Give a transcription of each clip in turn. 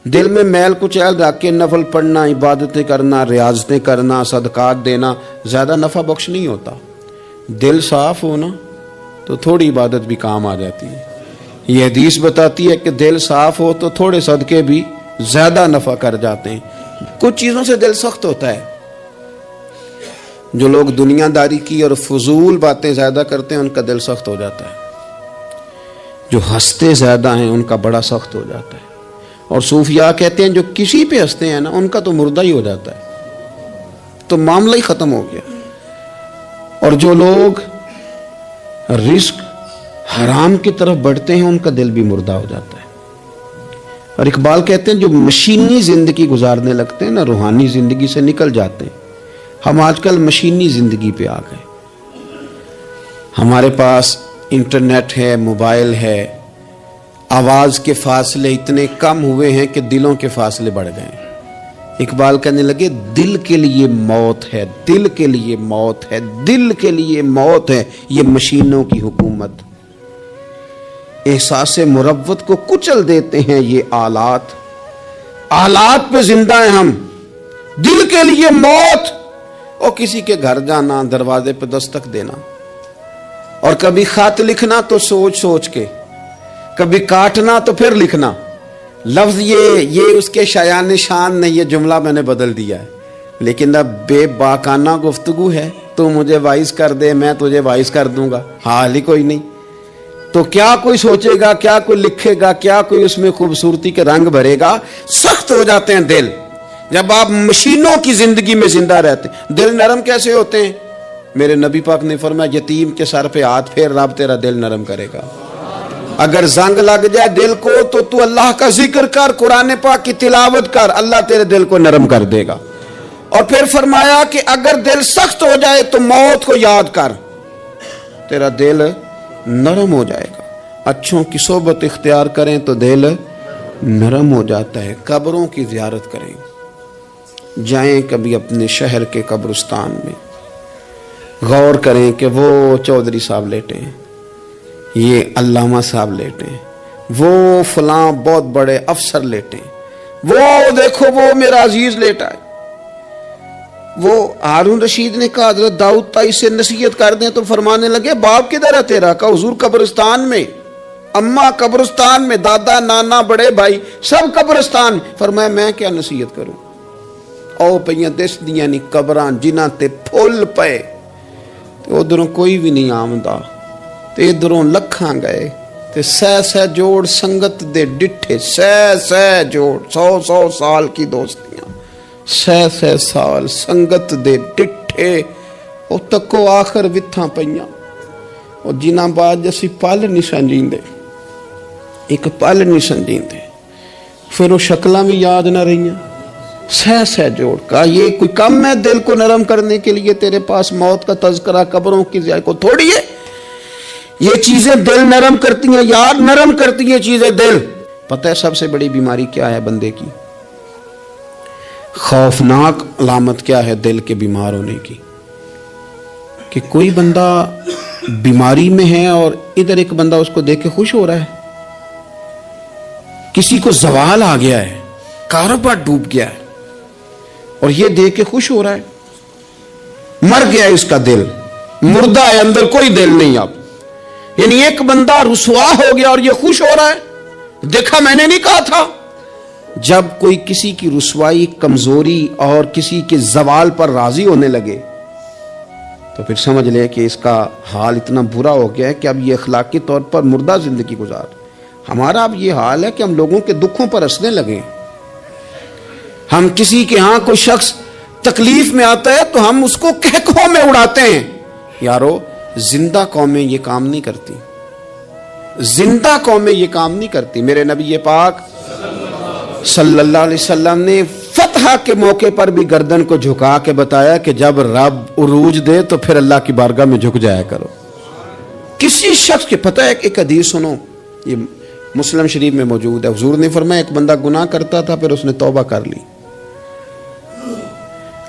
دل میں میل کچیل رکھ کے نفل پڑھنا، عبادتیں کرنا، ریاضتیں کرنا، صدقات دینا زیادہ نفع بخش نہیں ہوتا۔ دل صاف ہونا تو تھوڑی عبادت بھی کام آ جاتی ہے۔ یہ حدیث بتاتی ہے کہ دل صاف ہو تو تھوڑے صدقے بھی زیادہ نفع کر جاتے ہیں۔ کچھ چیزوں سے دل سخت ہوتا ہے۔ جو لوگ دنیا داری کی اور فضول باتیں زیادہ کرتے ہیں ان کا دل سخت ہو جاتا ہے۔ جو ہنستے زیادہ ہیں ان کا بڑا سخت ہو جاتا ہے۔ اور صوفیاء کہتے ہیں جو کسی پہ ہنستے ہیں نا ان کا تو مردہ ہی ہو جاتا ہے، تو معاملہ ہی ختم ہو گیا۔ اور جو لوگ رزق حرام کی طرف بڑھتے ہیں ان کا دل بھی مردہ ہو جاتا ہے۔ اور اقبال کہتے ہیں جو مشینی زندگی گزارنے لگتے ہیں نا روحانی زندگی سے نکل جاتے ہیں۔ ہم آج کل مشینی زندگی پہ آ گئے۔ ہمارے پاس انٹرنیٹ ہے، موبائل ہے، آواز کے فاصلے اتنے کم ہوئے ہیں کہ دلوں کے فاصلے بڑھ گئے ہیں۔ اقبال کہنے لگے دل کے لیے موت ہے، دل کے لیے موت ہے، دل کے لیے موت ہے یہ مشینوں کی حکومت۔ احساس مروت کو کچل دیتے ہیں یہ آلات، آلات پہ زندہ ہیں ہم۔ دل کے لیے موت، اور کسی کے گھر جانا، دروازے پہ دستک دینا، اور کبھی خط لکھنا تو سوچ سوچ کے، کبھی کاٹنا تو پھر لکھنا۔ لفظ یہ اس کے شایان شان نے یہ جملہ میں نے بدل دیا ہے، لیکن اب بے باکانہ گفتگو ہے۔ تو مجھے وائس کر دے، میں تجھے وائس کر دوں گا، حال ہی کوئی نہیں۔ تو کیا کوئی سوچے گا، کیا کوئی لکھے گا، کیا کوئی اس میں خوبصورتی کے رنگ بھرے گا؟ سخت ہو جاتے ہیں دل جب آپ مشینوں کی زندگی میں زندہ رہتے ہیں۔ دل نرم کیسے ہوتے ہیں؟ میرے نبی پاک نے فرمایا یتیم کے سر پہ ہاتھ پھیر، رب تیرا دل نرم کرے گا۔ اگر زنگ لگ جائے دل کو تو اللہ کا ذکر کر، قرآن پاک کی تلاوت کر، اللہ تیرے دل کو نرم کر دے گا۔ اور پھر فرمایا کہ اگر دل سخت ہو جائے تو موت کو یاد کر، تیرا دل نرم ہو جائے گا۔ اچھوں کی صحبت اختیار کریں تو دل نرم ہو جاتا ہے۔ قبروں کی زیارت کریں، جائیں کبھی اپنے شہر کے قبرستان میں، غور کریں کہ وہ چودھری صاحب لیٹے ہیں، یہ علامہ صاحب لیٹے ہیں، وہ فلاں بہت بڑے افسر لیٹے ہیں، وہ دیکھو وہ میرا عزیز لیٹا ہے۔ وہ ہارون رشید نے کہا حضرت داؤد تائی سے نصیحت کر دیں، تو فرمانے لگے باپ کدھر ہے تیرا؟ کہا حضور قبرستان میں، اماں قبرستان میں، دادا نانا بڑے بھائی سب قبرستان۔ فرمایا میں کیا نصیحت کروں؟ او پئیاں دس دیاں نہیں قبراں جنہاں تے پھول پے، تے ادھروں کوئی بھی نہیں آمدا، تے ادھروں لکھاں گئے، تے سہ جوڑ سنگت دے ڈٹھے، سہ جوڑ 100 سال کی دوستیاں، سہ سال سنگت دے ڈٹھے، او تکو آخر وتھاں پئیاں، او جنہاں بعد جسی پل نہیں سنجیندے، ایک پل نہیں سنجیندے، پھر وہ شکلاں بھی یاد نہ رہیاں۔ سہ جوڑ کا یہ کوئی کم ہے دل کو نرم کرنے کے لیے؟ تیرے پاس موت کا تذکرہ قبروں کی زیارت کو تھوڑی ہے؟ یہ چیزیں دل نرم کرتی ہیں، یاد نرم کرتی ہیں چیزیں دل۔ پتہ ہے سب سے بڑی بیماری کیا ہے بندے کی؟ خوفناک علامت کیا ہے دل کے بیمار ہونے کی؟ کہ کوئی بندہ بیماری میں ہے اور ادھر ایک بندہ اس کو دیکھ کے خوش ہو رہا ہے، کسی کو زوال آ گیا ہے، کاروبار ڈوب گیا ہے اور یہ دیکھ کے خوش ہو رہا ہے۔ مر گیا اس کا دل، مردہ ہے، اندر کوئی دل نہیں اب۔ یعنی ایک بندہ رسوا ہو گیا اور یہ خوش ہو رہا ہے، دیکھا میں نے نہیں کہا تھا۔ جب کوئی کسی کی رسوائی، کمزوری اور کسی کے زوال پر راضی ہونے لگے تو پھر سمجھ لے کہ اس کا حال اتنا برا ہو گیا ہے کہ اب یہ اخلاقی طور پر مردہ زندگی گزار۔ ہمارا اب یہ حال ہے کہ ہم لوگوں کے دکھوں پر ہنسنے لگے۔ ہم کسی کے ہاں کوئی شخص تکلیف میں آتا ہے تو ہم اس کو کہکوں میں اڑاتے ہیں۔ یارو زندہ قومیں یہ کام نہیں کرتی، زندہ قومیں یہ کام نہیں کرتی۔ میرے نبی پاک صلی اللہ علیہ وسلم نے فتح کے موقع پر بھی گردن کو جھکا کے بتایا کہ جب رب عروج دے تو پھر اللہ کی بارگاہ میں جھک جایا کرو۔ کسی شخص کے پتہ ہے ایک حدیث سنو، یہ مسلم شریف میں موجود ہے۔ حضور نے فرمایا ایک بندہ گناہ کرتا تھا، پھر اس نے توبہ کر لی،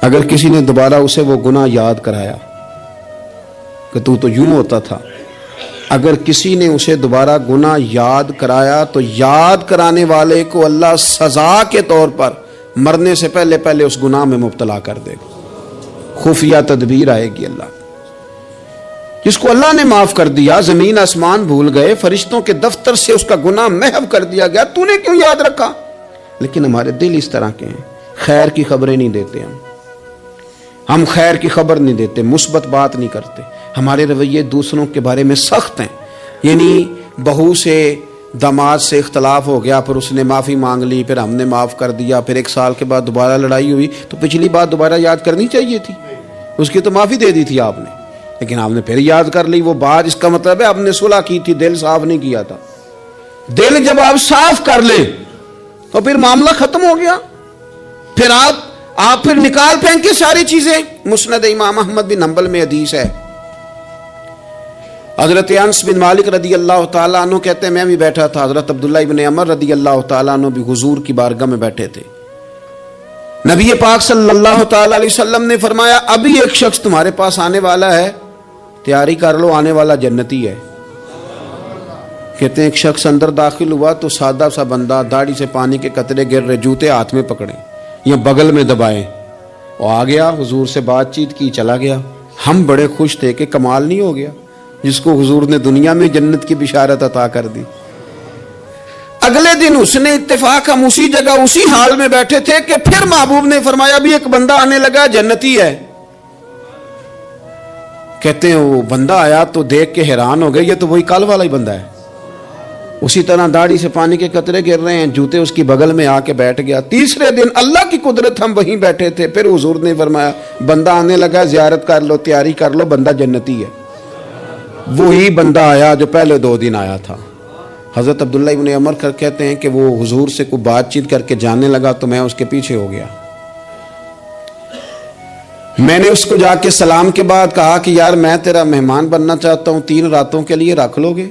اگر کسی نے دوبارہ اسے وہ گناہ یاد کرایا کہ تو یوں ہوتا تھا، اگر کسی نے اسے دوبارہ گناہ یاد کرایا تو یاد کرانے والے کو اللہ سزا کے طور پر مرنے سے پہلے پہلے اس گناہ میں مبتلا کر دے گا. خفیہ تدبیر آئے گی اللہ. جس کو اللہ نے معاف کر دیا، زمین آسمان بھول گئے، فرشتوں کے دفتر سے اس کا گناہ محو کر دیا گیا، تو نے کیوں یاد رکھا؟ لیکن ہمارے دل اس طرح کے ہیں، خیر کی خبریں نہیں دیتے. ہم خیر کی خبر نہیں دیتے، مثبت بات نہیں کرتے. ہمارے رویے دوسروں کے بارے میں سخت ہیں. یعنی بہو سے داماد سے اختلاف ہو گیا، پھر اس نے معافی مانگ لی، پھر ہم نے معاف کر دیا، پھر 1 سال کے بعد دوبارہ لڑائی ہوئی تو پچھلی بات دوبارہ یاد کرنی چاہیے تھی. اس کی تو معافی دے دی تھی آپ نے، لیکن آپ نے پھر یاد کر لی وہ بات. اس کا مطلب ہے آپ نے صلح کی تھی، دل صاف نہیں کیا تھا. دل جب آپ صاف کر لیں تو پھر معاملہ ختم ہو گیا. پھر آپ پھر نکال پھینکے ساری چیزیں. مسند امام احمد بن حنبل میں حدیث ہے، حضرت انس بن مالک رضی اللہ تعالیٰ عنہ کہتے ہیں میں بھی بیٹھا تھا، حضرت عبداللہ ابن عمر رضی اللہ تعالیٰ عنہ بھی حضور کی بارگاہ میں بیٹھے تھے. نبی پاک صلی اللہ تعالیٰ علیہ وسلم نے فرمایا ابھی ایک شخص تمہارے پاس آنے والا ہے، تیاری کر لو، آنے والا جنتی ہے. کہتے ہیں ایک شخص اندر داخل ہوا تو سادہ سا بندہ، داڑھی سے پانی کے قطرے گر رہے، جوتے ہاتھ میں پکڑے یا بغل میں دبائے، وہ آ گیا، حضور سے بات چیت کی، چلا گیا. ہم بڑے خوش تھے کہ کمال نہیں ہو گیا جس کو حضور نے دنیا میں جنت کی بشارت عطا کر دی. اگلے دن اس نے اتفاق، ہم اسی جگہ اسی حال میں بیٹھے تھے کہ پھر محبوب نے فرمایا ابھی ایک بندہ آنے لگا، جنتی ہے. کہتے ہیں وہ بندہ آیا تو دیکھ کے حیران ہو گئے، یہ تو وہی کل والا ہی بندہ ہے. اسی طرح داڑھی سے پانی کے قطرے گر رہے ہیں، جوتے اس کی بغل میں آ کے بیٹھ گیا. تیسرے دن اللہ کی قدرت ہم وہیں بیٹھے تھے، پھر حضور نے فرمایا بندہ آنے لگا، زیارت کر لو، تیاری کر لو، بندہ جنتی ہے. وہی بندہ آیا جو پہلے 2 دن آیا تھا. حضرت عبداللہ ابن عمر کہتے ہیں کہ وہ حضور سے کوئی بات چیت کر کے جانے لگا تو میں اس کے پیچھے ہو گیا. میں نے اس کو جا کے سلام کے بعد کہا کہ یار میں تیرا مہمان بننا چاہتا ہوں، 3 راتوں کے لیے رکھ لو گے؟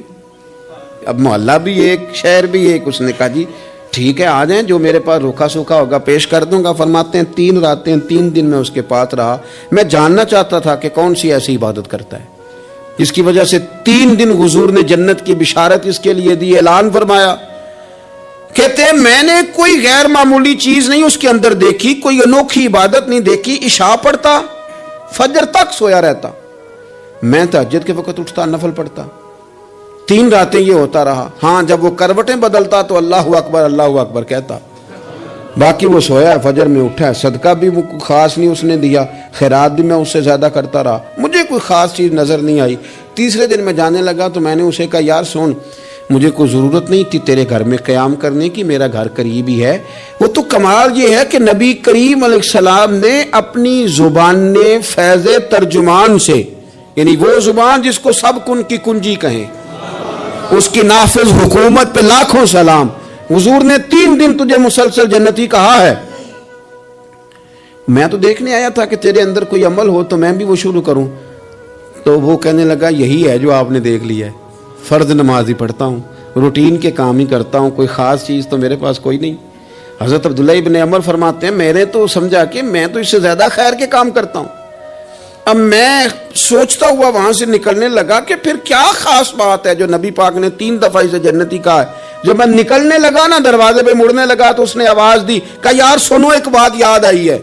اب محلہ بھی ایک، شہر بھی ایک. اس نے کہا جی ٹھیک ہے آ جائیں، جو میرے پاس روکھا سوکھا ہوگا پیش کر دوں گا. فرماتے ہیں 3 راتیں 3 دن میں اس کے پاس رہا. میں جاننا چاہتا تھا کہ کون سی ایسی عبادت کرتا ہے جس کی وجہ سے 3 دن حضور نے جنت کی بشارت اس کے لیے دی، اعلان فرمایا. کہتے ہیں میں نے کوئی غیر معمولی چیز نہیں اس کے اندر دیکھی، کوئی انوکھی عبادت نہیں دیکھی. عشاء پڑھتا، فجر تک سویا رہتا، میں تہجد کے وقت اٹھتا، نفل پڑھتا. 3 راتیں یہ ہوتا رہا. ہاں جب وہ کروٹیں بدلتا تو اللہ اکبر کہتا، باقی وہ سویا، فجر میں اٹھا. صدقہ بھی خاص نہیں اس نے دیا، خیرات بھی میں اس سے زیادہ کرتا رہا، مجھے کوئی خاص چیز نظر نہیں آئی. تیسرے دن میں جانے لگا تو میں نے اسے کہا یار سن، مجھے کوئی ضرورت نہیں تھی تیرے گھر میں قیام کرنے کی، میرا گھر قریب ہی ہے. وہ تو کمال یہ ہے کہ نبی کریم علیہ السلام نے اپنی زبان فیض ترجمان سے، یعنی وہ زبان جس کو سب کن کی کنجی کہیں، اس کی نافذ حکومت پہ لاکھوں سلام. حضور نے 3 دن تجھے مسلسل جنتی کہا ہے. میں تو دیکھنے آیا تھا کہ تیرے اندر کوئی عمل ہو تو میں بھی وہ شروع کروں. تو وہ کہنے لگا یہی ہے جو آپ نے دیکھ لیا ہے، فرض نماز ہی پڑھتا ہوں، روٹین کے کام ہی کرتا ہوں، کوئی خاص چیز تو میرے پاس کوئی نہیں. حضرت عبداللہ ابن عمر فرماتے ہیں میں نے تو سمجھا کہ میں تو اس سے زیادہ خیر کے کام کرتا ہوں. اب میں سوچتا ہوا وہاں سے نکلنے لگا کہ پھر کیا خاص بات ہے جو نبی پاک نے 3 دفعہ اسے جنتی کہا ہے. جب میں نکلنے لگا نا، دروازے پہ مڑنے لگا تو اس نے آواز دی، کہا یار سنو ایک بات یاد آئی ہے.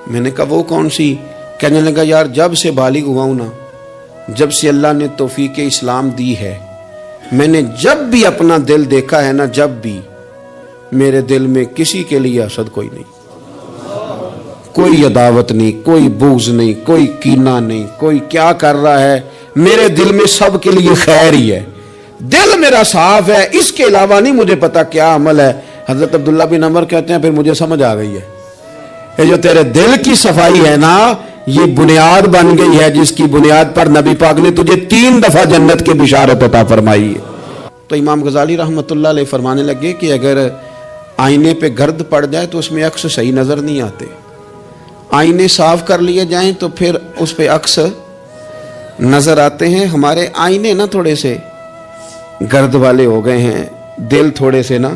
میں نے کہا وہ کون سی؟ کہنے لگا یار جب سے بالغ ہوا ہوں نا، جب سے اللہ نے توفیق اسلام دی ہے، میں نے جب بھی اپنا دل دیکھا ہے نا، جب بھی میرے دل میں کسی کے لیے حسد کوئی نہیں، کوئی عداوت نہیں، کوئی بغض نہیں، کوئی کینہ نہیں، کوئی کیا کر رہا ہے، میرے دل میں سب کے لیے خیر ہی ہے. دل میرا صاف ہے، اس کے علاوہ نہیں مجھے پتا کیا عمل ہے. حضرت عبداللہ بن عمر کہتے ہیں پھر مجھے سمجھ آ گئی ہے، یہ جو تیرے دل کی صفائی ہے نا، یہ بنیاد بن گئی ہے جس کی بنیاد پر نبی پاک نے تجھے 3 دفعہ جنت کی بشارت عطا فرمائی ہے. تو امام غزالی رحمۃ اللہ علیہ فرمانے لگے کہ اگر آئینے پہ گرد پڑ جائے تو اس میں عکس صحیح نظر نہیں آتے، آئینے صاف کر لیے جائیں تو پھر اس پہ عکس نظر آتے ہیں. ہمارے آئینے نا تھوڑے سے گرد والے ہو گئے ہیں، دل تھوڑے سے نا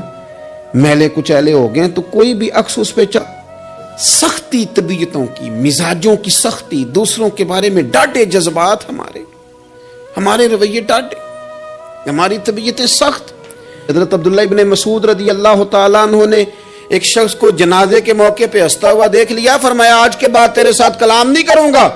میلے کچیلے ہو گئے ہیں، تو کوئی بھی عکس اس پہ سختی طبیعتوں کی، مزاجوں کی سختی، دوسروں کے بارے میں ڈاٹے جذبات ہمارے، ہمارے رویے ٹاٹے، ہماری طبیعتیں سخت. حضرت عبداللہ ابن مسعود رضی اللہ تعالیٰ عنہ نے ایک شخص کو جنازے کے موقع پہ ہنستا ہوا دیکھ لیا، فرمایا آج کے بعد تیرے ساتھ کلام نہیں کروں گا.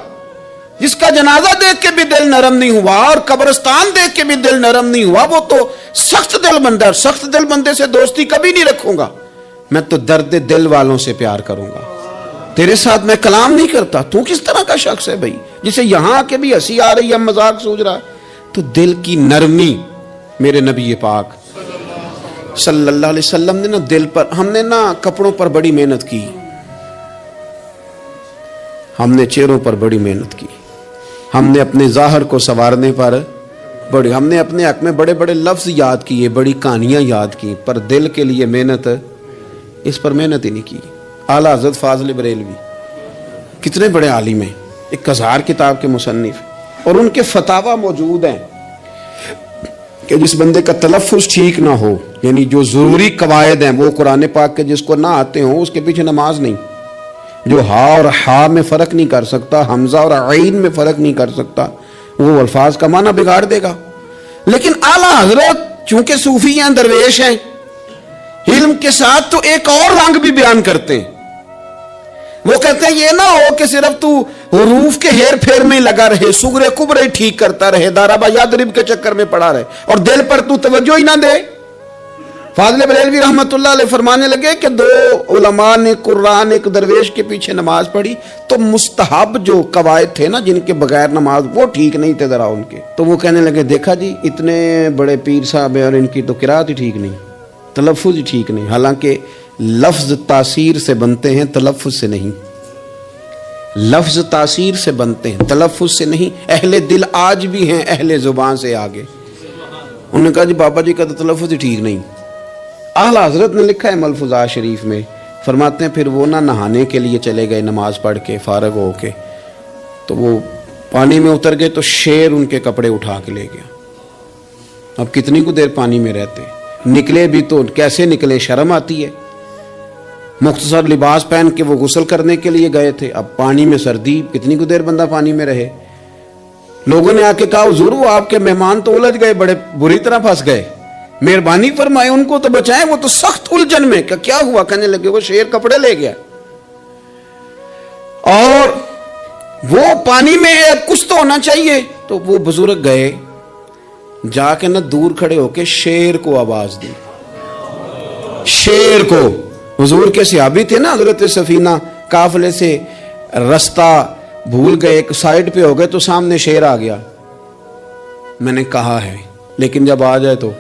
جس کا جنازہ دیکھ کے بھی دل نرم نہیں ہوا اور قبرستان دیکھ کے بھی دل نرم نہیں ہوا، وہ تو سخت دل بندہ ہے. سخت دل بندے سے دوستی کبھی نہیں رکھوں گا، میں تو درد دل والوں سے پیار کروں گا. تیرے ساتھ میں کلام نہیں کرتا. تو کس طرح کا شخص ہے بھائی جسے یہاں آ کے بھی ہنسی آ رہی ہے، مذاق سوچ رہا ہے؟ تو دل کی نرمی میرے نبی پاک صلی اللہ علیہ وسلم نے نا دل پر، ہم نے نا کپڑوں پر بڑی محنت کی، ہم نے چہروں پر بڑی محنت کی، ہم نے اپنے ظاہر کو سنوارنے پر بڑی، ہم نے اپنے حق میں بڑے بڑے لفظ یاد کیے، بڑی کہانیاں یاد کی، پر دل کے لیے محنت، اس پر محنت ہی نہیں کی. اعلیٰ حضرت فاضل بریلوی کتنے بڑے عالم ہیں، 1000 کتاب کے مصنف، اور ان کے فتاوی موجود ہیں کہ جس بندے کا تلفظ ٹھیک نہ ہو، یعنی جو ضروری قواعد ہیں وہ قرآن پاک کے جس کو نہ آتے ہوں اس کے پیچھے نماز نہیں. جو ہا اور ہا میں فرق نہیں کر سکتا، حمزہ اور عین میں فرق نہیں کر سکتا، وہ الفاظ کا معنی بگاڑ دے گا. لیکن اعلیٰ حضرت چونکہ صوفی ہیں، درویش ہیں، علم کے ساتھ تو ایک اور رنگ بھی بیان کرتے ہیں. وہ کہتے ہیں یہ نہ ہو کہ صرف تو حروف کے ہیر پھیر میں لگا رہے، صغرے کبرے ٹھیک کرتا رہے، دارابا یادرب کے چکر میں پڑا رہے اور دل پر تو توجہ ہی نہ دے. فاضل بریلوی رحمت اللہ علیہ فرمانے لگے کہ 2 علماء نے قرآن ایک درویش کے پیچھے نماز پڑھی تو مستحب جو قواعد تھے نا جن کے بغیر نماز، وہ ٹھیک نہیں تھے ذرا ان کے. تو وہ کہنے لگے دیکھا جی اتنے بڑے پیر صاحب ہیں اور ان کی تو قرات ہی ٹھیک نہیں، تلفظ ہی ٹھیک نہیں. حالانکہ لفظ تاثیر سے بنتے ہیں، تلفظ سے نہیں. لفظ تاثیر سے بنتے ہیں، تلفظ سے نہیں. اہل دل آج بھی ہیں اہل زبان سے آگے. انہوں نے کہا جی بابا جی کا تو تلفظ ہی ٹھیک نہیں. اعلیٰ حضرت نے لکھا ہے ملفوظات شریف میں، فرماتے ہیں پھر وہ نہ نہانے کے لیے چلے گئے نماز پڑھ کے فارغ ہو کے، تو وہ پانی میں اتر گئے تو شیر ان کے کپڑے اٹھا کے لے گیا. اب کتنی کو دیر پانی میں رہتے، نکلے بھی تو کیسے نکلے، شرم آتی ہے. مختصر لباس پہن کے وہ غسل کرنے کے لیے گئے تھے، اب پانی میں سردی، کتنی کو دیر بندہ پانی میں رہے. لوگوں نے آ کے کہا حضور وہ آپ کے مہمان تو الجھ گئے، بڑے بری طرح پھنس گئے، مہربانی فرمائے ان کو تو بچائیں، وہ تو سخت الجھن میں. کیا ہوا؟ کہنے لگے وہ شیر کپڑے لے گیا اور وہ پانی میں ہے، کچھ تو ہونا چاہیے. تو وہ بزرگ گئے، جا کے نہ دور کھڑے ہو کے شیر کو آواز دی. شیر کو، حضور کے صحابی تھے نا حضرت سفینہ، قافلے سے رستہ بھول گئے، ایک سائیڈ پہ ہو گئے تو سامنے شیر آ گیا. میں نے کہا ہے لیکن جب آ جائے تو